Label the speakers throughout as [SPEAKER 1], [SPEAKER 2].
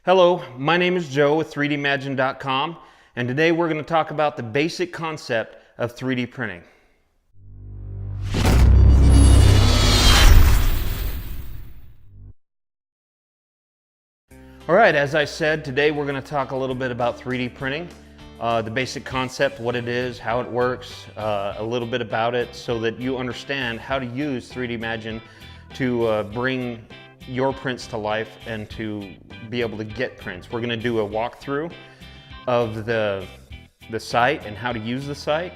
[SPEAKER 1] Hello, my name is Joe with 3DMagin.com, and today we're going to talk about the basic concept of 3D printing. Alright, as I said, today we're going to talk a little bit about 3D printing, the basic concept, what it is, how it works, a little bit about it so that you understand how to use 3DMagin to bring your prints to life and to be able to get prints. We're going to do a walkthrough of the site and how to use the site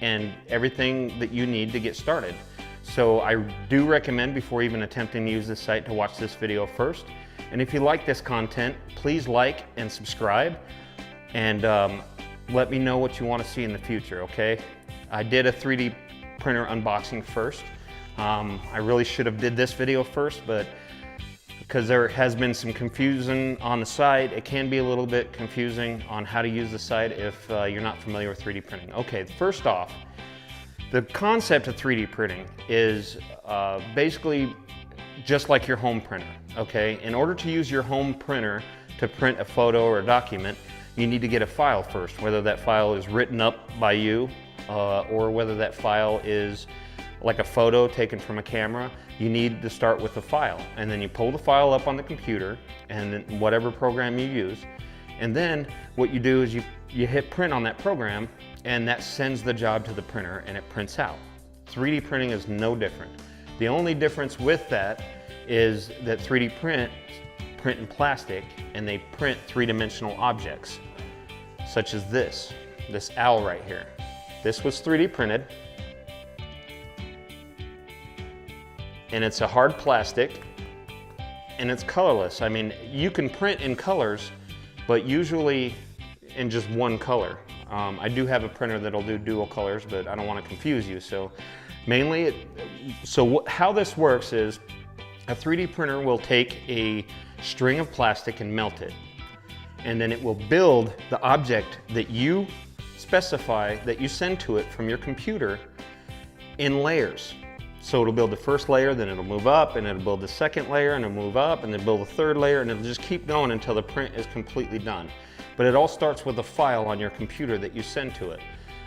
[SPEAKER 1] and everything that you need to get started. So I do recommend, before even attempting to use this site, to watch this video first. And if you like this content, please like and subscribe, and let me know what you want to see in the future, okay? I did a 3D printer unboxing first. I really should have did this video first, but because there has been some confusion on the site, it can be a little bit confusing on how to use the site if you're not familiar with 3D printing. Okay, first off, the concept of 3D printing is basically just like your home printer, okay? In order to use your home printer to print a photo or a document, you need to get a file first, whether that file is written up by you or whether that file is like a photo taken from a camera. You need to start with the file, and then you pull the file up on the computer and then whatever program you use, and then what you do is you hit print on that program, and that sends the job to the printer and it prints out. 3D printing is no different. The only difference with that is that 3D print in plastic, and they print three-dimensional objects such as this owl right here. This was 3D printed, and it's a hard plastic, and it's colorless. I mean, you can print in colors, but usually in just one color. I do have a printer that'll do dual colors, but I don't want to confuse you. So mainly, how this works is a 3D printer will take a string of plastic and melt it, and then it will build the object that you specify, that you send to it from your computer, in layers. So it'll build the first layer, then it'll move up, and it'll build the second layer, and it'll move up, and then build the third layer, and it'll just keep going until the print is completely done. But it all starts with a file on your computer that you send to it.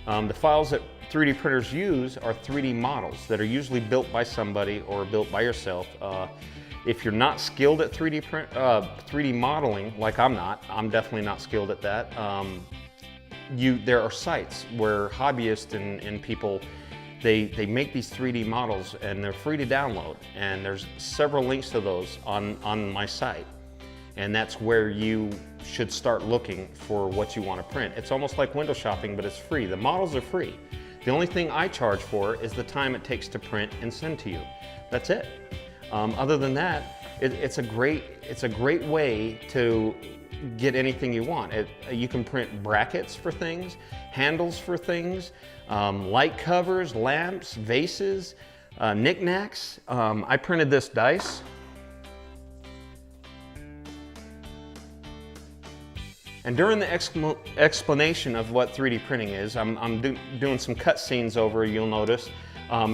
[SPEAKER 1] The files that 3D printers use are 3D models that are usually built by somebody or built by yourself. If you're not skilled at 3D modeling, like I'm definitely not skilled at that. There are sites where hobbyists and people, they make these 3D models, and they're free to download, and there's several links to those on my site, and that's where you should start looking for what you want to print. It's almost like window shopping, but it's free. The models are free. The only thing I charge for is the time it takes to print and send to you. That's it. Other than that, it's a great way to get anything you want. You can print brackets for things, handles for things, light covers, lamps, vases, knickknacks. I printed this dice. And during the explanation of what 3D printing is, I'm doing some cut scenes over, you'll notice,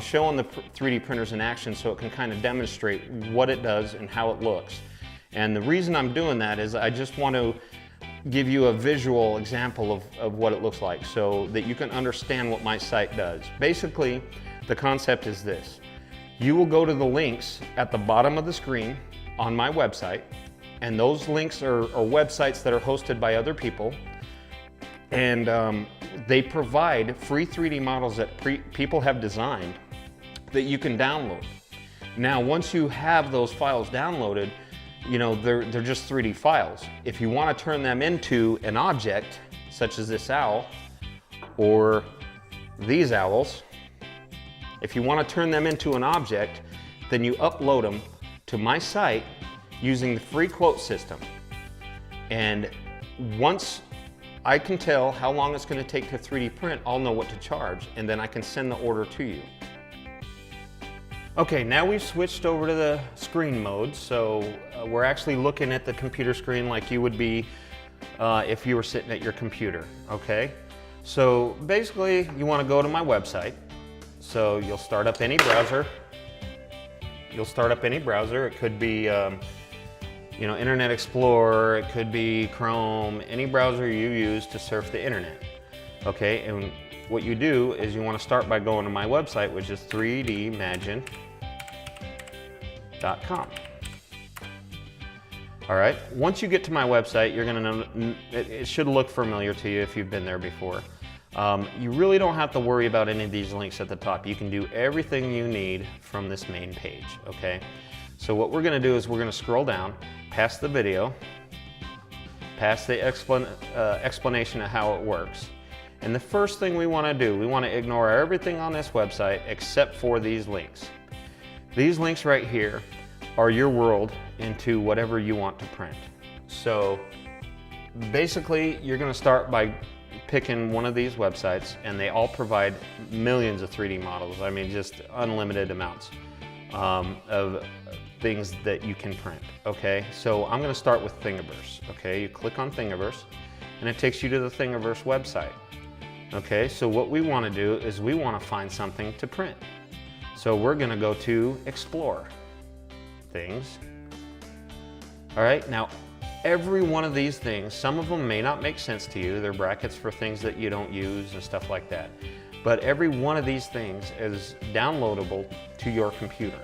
[SPEAKER 1] showing the 3D printers in action so it can kind of demonstrate what it does and how it looks. And the reason I'm doing that is I just want to give you a visual example of what it looks like so that you can understand what my site does. Basically, the concept is this. You will go to the links at the bottom of the screen on my website, and those links are websites that are hosted by other people, and they provide free 3D models that people have designed that you can download. Now, once you have those files downloaded, you know, they're just 3D files. If you want to turn them into an object, such as this owl, or these owls, if you want to turn them into an object, then you upload them to my site using the free quote system. And once I can tell how long it's going to take to 3D print, I'll know what to charge, and then I can send the order to you. Okay, now we've switched over to the screen mode, so we're actually looking at the computer screen like you would be if you were sitting at your computer, okay? So basically, you want to go to my website. So you'll start up any browser. It could be you know, Internet Explorer, it could be Chrome, any browser you use to surf the internet. Okay, and what you do is you want to start by going to my website, which is 3DMagin.com. All right, once you get to my website, you're gonna know, it should look familiar to you if you've been there before. You really don't have to worry about any of these links at the top. You can do everything you need from this main page, okay? So what we're gonna do is we're gonna scroll down, past the video, past the explanation of how it works. And the first thing we wanna do, we wanna ignore everything on this website except for these links. These links right here are your world into whatever you want to print. So basically, you're gonna start by picking one of these websites, and they all provide millions of 3D models. I mean, just unlimited amounts of things that you can print, okay? So I'm gonna start with Thingiverse, okay? You click on Thingiverse, and it takes you to the Thingiverse website, okay? So what we wanna do is we wanna find something to print. So we're gonna go to Explore, Things. All right, now every one of these things, some of them may not make sense to you. They're brackets for things that you don't use and stuff like that. But every one of these things is downloadable to your computer.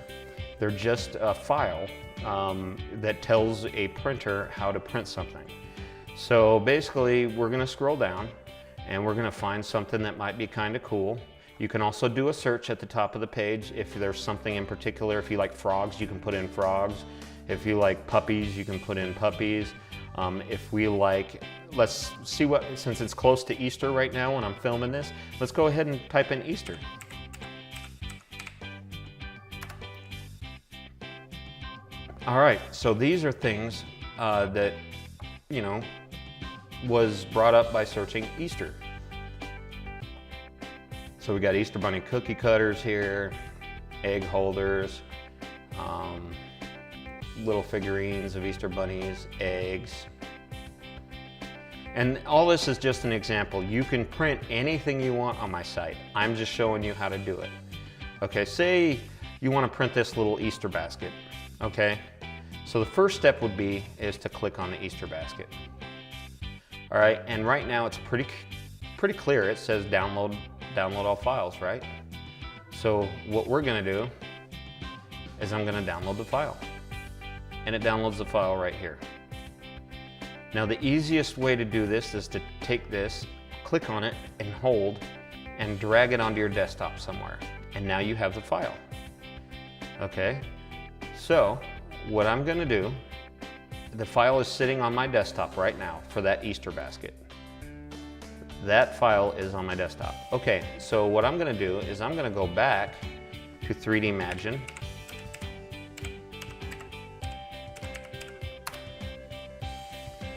[SPEAKER 1] They're just a file that tells a printer how to print something. So basically, we're gonna scroll down and we're gonna find something that might be kind of cool. You can also do a search at the top of the page if there's something in particular. If you like frogs, you can put in frogs. If you like puppies, you can put in puppies. If we like, let's see what, since it's close to Easter right now when I'm filming this, let's go ahead and type in Easter. All right, so these are things that, you know, was brought up by searching Easter. So we got Easter Bunny cookie cutters here, egg holders, little figurines of Easter bunnies, eggs. And all this is just an example. You can print anything you want on my site. I'm just showing you how to do it. Okay, say you want to print this little Easter basket, okay? So the first step would be is to click on the Easter basket. All right, and right now it's pretty clear. It says download all files, right? So what we're gonna do is I'm gonna download the file. And it downloads the file right here. Now the easiest way to do this is to take this, click on it and hold, and drag it onto your desktop somewhere. And now you have the file. Okay, so what I'm gonna do, the file is sitting on my desktop right now for that Easter basket. That file is on my desktop. Okay, so what I'm gonna do is I'm gonna go back to 3DMagin.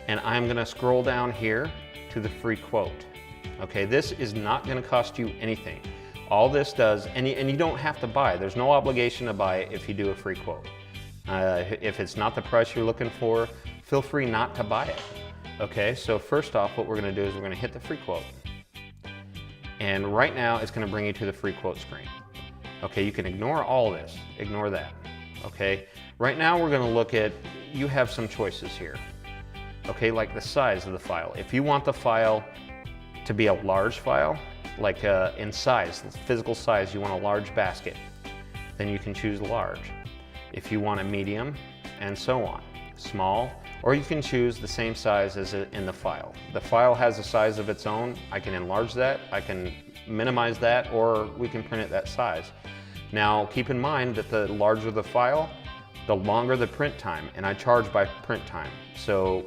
[SPEAKER 1] And I'm gonna scroll down here to the free quote. Okay, this is not gonna cost you anything. All this does, and you don't have to buy. There's no obligation to buy it if you do a free quote. If it's not the price you're looking for, feel free not to buy it. Okay, so first off, what we're gonna do is we're gonna hit the free quote. And right now, it's gonna bring you to the free quote screen. Okay, you can ignore all this, ignore that. Okay, right now we're gonna look at, you have some choices here. Okay, like the size of the file. If you want the file to be a large file, like in size, physical size, you want a large basket, then you can choose large. If you want a medium, and so on, small, or you can choose the same size as in the file. The file has a size of its own. I can enlarge that, I can minimize that, or we can print it that size. Now, keep in mind that the larger the file, the longer the print time, and I charge by print time. So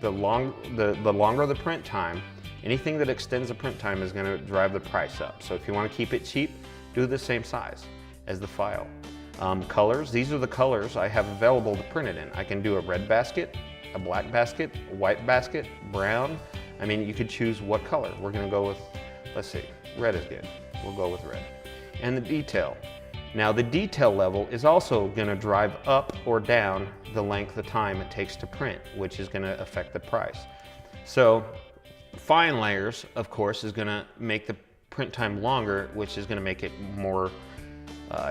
[SPEAKER 1] the longer the print time, anything that extends the print time is gonna drive the price up. So if you wanna keep it cheap, do the same size as the file. Colors, these are the colors I have available to print it in. I can do a red basket, a black basket, a white basket, brown. I mean, you could choose what color. We're gonna go with, let's see, red is good. We'll go with red. And the detail. Now the detail level is also gonna drive up or down the length of time it takes to print, which is gonna affect the price. So fine layers, of course, is gonna make the print time longer, which is gonna make it more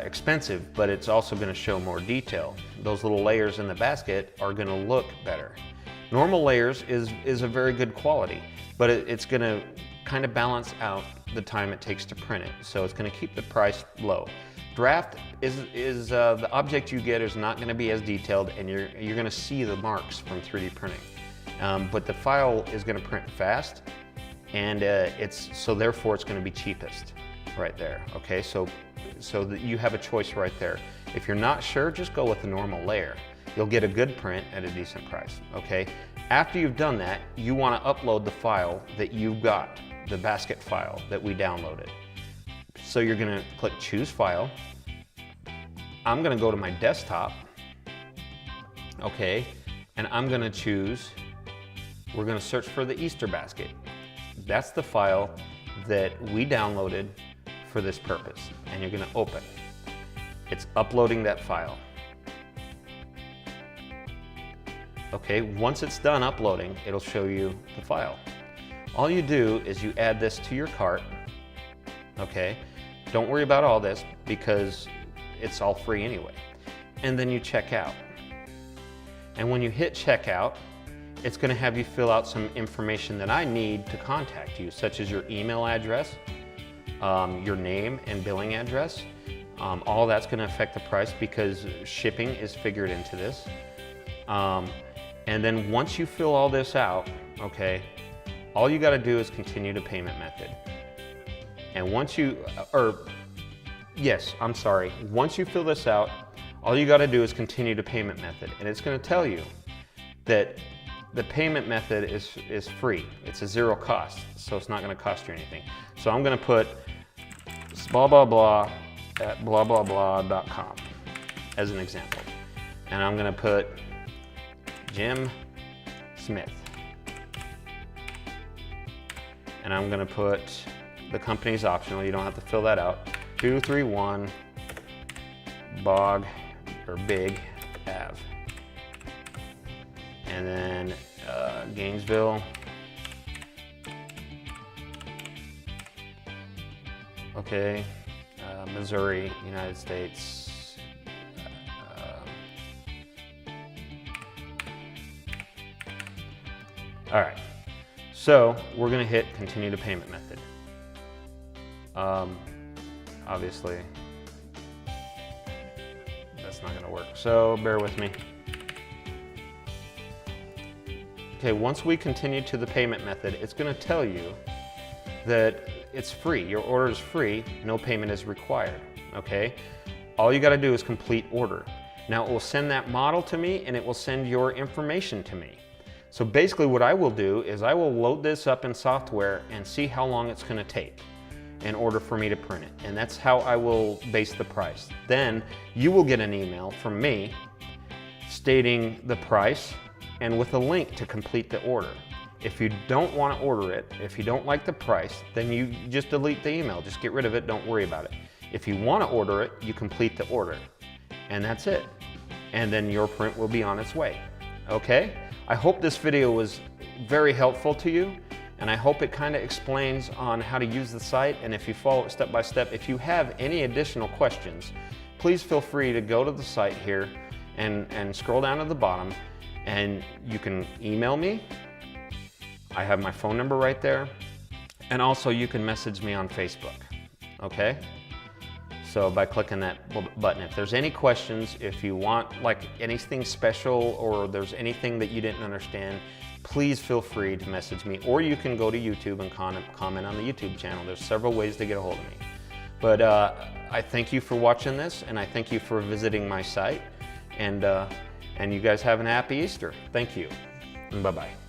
[SPEAKER 1] expensive, but it's also going to show more detail. Those little layers in the basket are going to look better. Normal layers is a very good quality, but it's going to kind of balance out the time it takes to print it. So it's going to keep the price low. Draft is the object you get is not going to be as detailed, and you're going to see the marks from 3D printing. But the file is going to print fast, and therefore it's going to be cheapest right there. Okay, so that you have a choice right there. If you're not sure, just go with the normal layer. You'll get a good print at a decent price. Okay. After you've done that, you want to upload the file that you got, the basket file that we downloaded. So you're going to click Choose File. I'm going to go to my desktop, okay, and I'm going to choose, we're going to search for the Easter basket. That's the file that we downloaded for this purpose, and you're going to open. It's uploading that file. Okay, once it's done uploading, it'll show you the file. All you do is you add this to your cart, okay? Don't worry about all this because it's all free anyway. And then you check out. And when you hit checkout, it's going to have you fill out some information that I need to contact you, such as your email address, your name and billing address. All that's going to affect the price because shipping is figured into this. And then once you fill all this out, okay, all you got to do is continue to payment method. And once you fill this out, all you got to do is continue to payment method. And it's going to tell you that the payment method is free. It's a zero cost, so it's not going to cost you anything. So I'm going to put blah, blah, blah at blah, blah, blah.com as an example. And I'm going to put Jim Smith. And I'm going to put the company's optional. You don't have to fill that out. 231 Big Ave. And then Gainesville. Okay. Missouri, United States. All right, so we're gonna hit continue to payment method. Obviously, that's not gonna work, so bear with me. Okay, once we continue to the payment method, it's gonna tell you that it's free. Your order is free, no payment is required, okay? All you gotta do is complete order. Now it will send that model to me and it will send your information to me. So basically what I will do is I will load this up in software and see how long it's going to take in order for me to print it. And that's how I will base the price. Then you will get an email from me stating the price and with a link to complete the order. If you don't want to order it, if you don't like the price, then you just delete the email. Just get rid of it. Don't worry about it. If you want to order it, you complete the order. And that's it. And then your print will be on its way. Okay? I hope this video was very helpful to you, and I hope it kind of explains on how to use the site. And if you follow it step by step, if you have any additional questions, please feel free to go to the site here and scroll down to the bottom, and you can email me. I have my phone number right there, and also you can message me on Facebook, okay? So by clicking that button, if there's any questions, if you want like anything special or there's anything that you didn't understand, please feel free to message me, or you can go to YouTube and comment on the YouTube channel. There's several ways to get a hold of me. But I thank you for watching this, and I thank you for visiting my site, and you guys have a happy Easter. Thank you, and bye-bye.